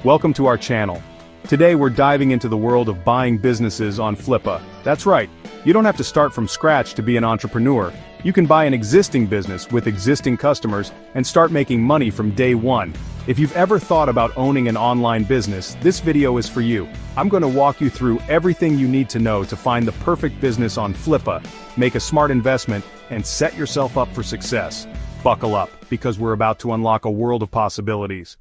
welcome to our channel. Today we're diving into the world of buying businesses on Flippa. That's right, you don't have to start from scratch to be an entrepreneur. You can buy an existing business with existing customers and start making money from day one. If you've ever thought about owning an online business, this video is for you. I'm going to walk you through everything you need to know to find the perfect business on Flippa, make a smart investment, and set yourself up for success. Buckle up, because we're about to unlock a world of possibilities.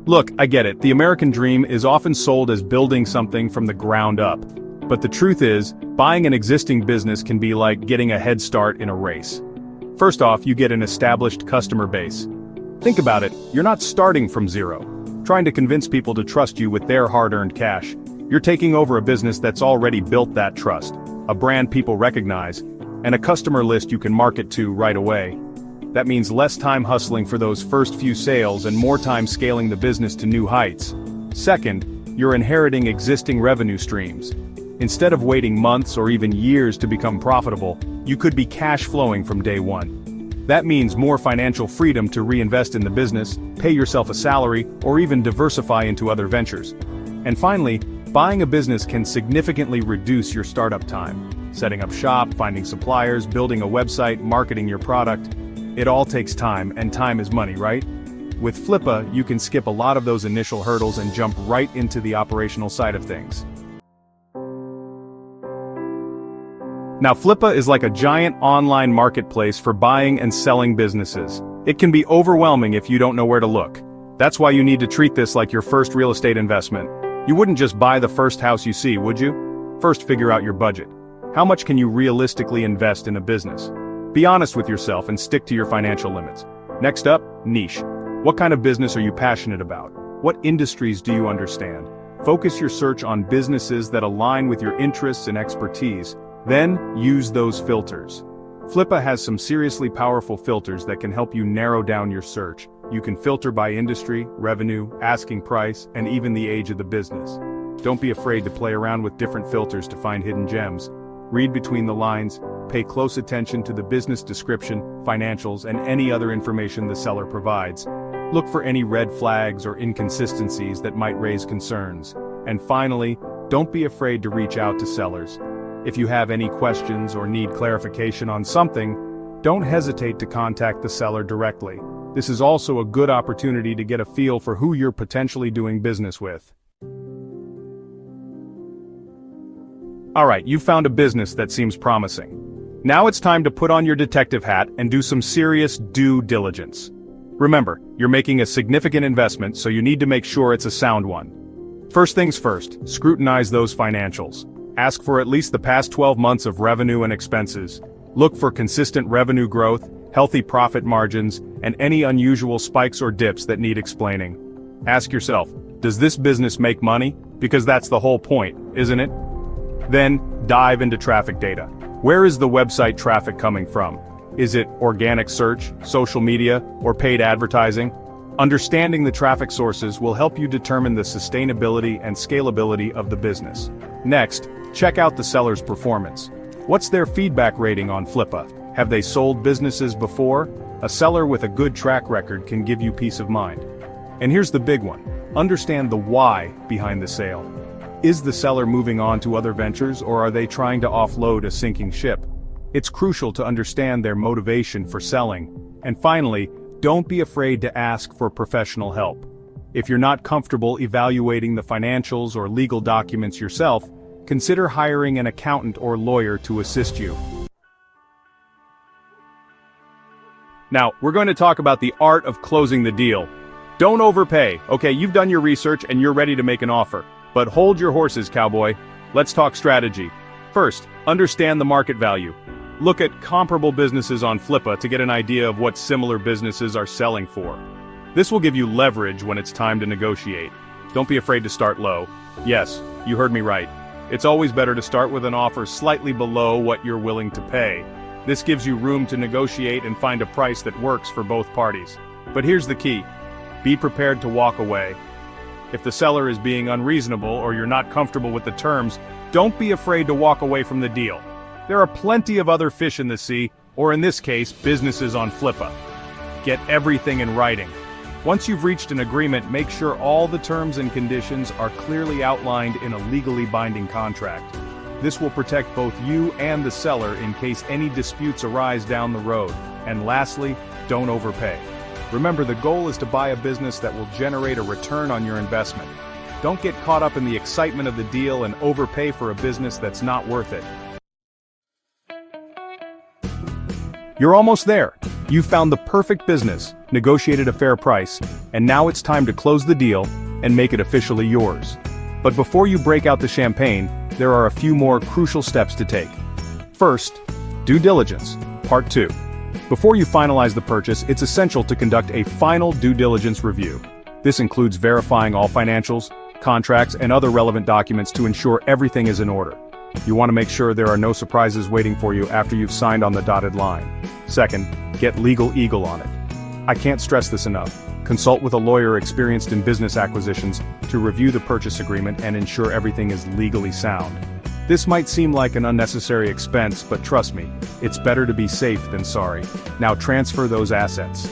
Look, I get it, the American dream is often sold as building something from the ground up. But the truth is, buying an existing business can be like getting a head start in a race. First off, you get an established customer base. Think about it, you're not starting from zero, trying to convince people to trust you with their hard-earned cash. You're taking over a business that's already built that trust, a brand people recognize, and a customer list you can market to right away. That means less time hustling for those first few sales and more time scaling the business to new heights. Second, you're inheriting existing revenue streams. Instead of waiting months or even years to become profitable, you could be cash flowing from day one. That means more financial freedom to reinvest in the business, pay yourself a salary, or even diversify into other ventures. And finally, buying a business can significantly reduce your startup time. Setting up shop, finding suppliers, building a website, marketing your product. It all takes time, and time is money, right? With Flippa, you can skip a lot of those initial hurdles and jump right into the operational side of things. Now, Flippa is like a giant online marketplace for buying and selling businesses. It can be overwhelming if you don't know where to look. That's why you need to treat this like your first real estate investment. You wouldn't just buy the first house you see, would you? First, figure out your budget. How much can you realistically invest in a business? Be honest with yourself and stick to your financial limits. Next up, niche. What kind of business are you passionate about? What industries do you understand? Focus your search on businesses that align with your interests and expertise. Then, use those filters. Flippa has some seriously powerful filters that can help you narrow down your search. You can filter by industry, revenue, asking price, and even the age of the business. Don't be afraid to play around with different filters to find hidden gems. Read between the lines, pay close attention to the business description, financials, and any other information the seller provides. Look for any red flags or inconsistencies that might raise concerns. And finally, don't be afraid to reach out to sellers. If you have any questions or need clarification on something, don't hesitate to contact the seller directly. This is also a good opportunity to get a feel for who you're potentially doing business with. Alright, you've found a business that seems promising. Now it's time to put on your detective hat and do some serious due diligence. Remember, you're making a significant investment, so you need to make sure it's a sound one. First things first, scrutinize those financials. Ask for at least the past 12 months of revenue and expenses. Look for consistent revenue growth, healthy profit margins, and any unusual spikes or dips that need explaining. Ask yourself, does this business make money? Because that's the whole point, isn't it? Then, dive into traffic data. Where is the website traffic coming from? Is it organic search, social media, or paid advertising? Understanding the traffic sources will help you determine the sustainability and scalability of the business. Next, check out the seller's performance. What's their feedback rating on Flippa? Have they sold businesses before? A seller with a good track record can give you peace of mind. And here's the big one. Understand the why behind the sale. Is the seller moving on to other ventures, or are they trying to offload a sinking ship? It's crucial to understand their motivation for selling. And finally, don't be afraid to ask for professional help. If you're not comfortable evaluating the financials or legal documents yourself, consider hiring an accountant or lawyer to assist you. Now, we're going to talk about the art of closing the deal. Don't overpay. Okay, you've done your research and you're ready to make an offer. But hold your horses, cowboy. Let's talk strategy. First, understand the market value. Look at comparable businesses on Flippa to get an idea of what similar businesses are selling for. This will give you leverage when it's time to negotiate. Don't be afraid to start low. Yes, you heard me right. It's always better to start with an offer slightly below what you're willing to pay. This gives you room to negotiate and find a price that works for both parties. But here's the key. Be prepared to walk away. If the seller is being unreasonable or you're not comfortable with the terms, don't be afraid to walk away from the deal. There are plenty of other fish in the sea, or in this case, businesses on Flippa. Get everything in writing. Once you've reached an agreement, make sure all the terms and conditions are clearly outlined in a legally binding contract. This will protect both you and the seller in case any disputes arise down the road. And lastly, don't overpay. Remember, the goal is to buy a business that will generate a return on your investment. Don't get caught up in the excitement of the deal and overpay for a business that's not worth it. You're almost there. You've found the perfect business, negotiated a fair price, and now it's time to close the deal and make it officially yours. But before you break out the champagne, there are a few more crucial steps to take. First, due diligence, part 2. Before you finalize the purchase, it's essential to conduct a final due diligence review. This includes verifying all financials, contracts, and other relevant documents to ensure everything is in order. You want to make sure there are no surprises waiting for you after you've signed on the dotted line. Second, get legal eagle on it. I can't stress this enough. Consult with a lawyer experienced in business acquisitions to review the purchase agreement and ensure everything is legally sound. This might seem like an unnecessary expense, but trust me, it's better to be safe than sorry. Now transfer those assets.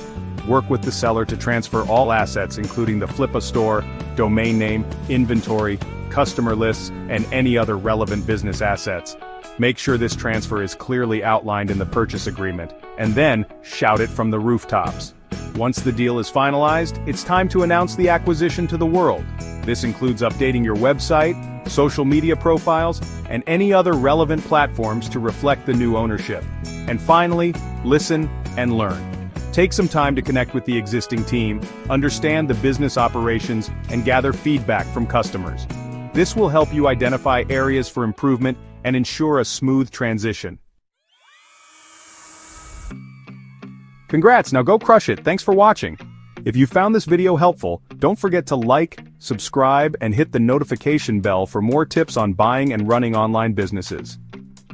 Work with the seller to transfer all assets, including the Flippa store, domain name, inventory, customer lists, and any other relevant business assets. Make sure this transfer is clearly outlined in the purchase agreement, and then shout it from the rooftops. Once the deal is finalized, it's time to announce the acquisition to the world. This includes updating your website, social media profiles, and any other relevant platforms to reflect the new ownership. And finally, listen and learn. Take some time to connect with the existing team, understand the business operations, and gather feedback from customers. This will help you identify areas for improvement and ensure a smooth transition. Congrats, now go crush it. Thanks for watching. If you found this video helpful, don't forget to like, subscribe, and hit the notification bell for more tips on buying and running online businesses.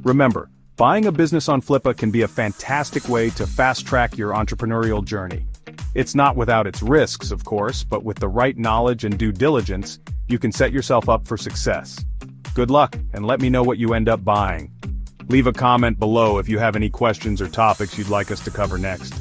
Remember, buying a business on Flippa can be a fantastic way to fast-track your entrepreneurial journey. It's not without its risks, of course, but with the right knowledge and due diligence, you can set yourself up for success. Good luck, and let me know what you end up buying. Leave a comment below if you have any questions or topics you'd like us to cover next.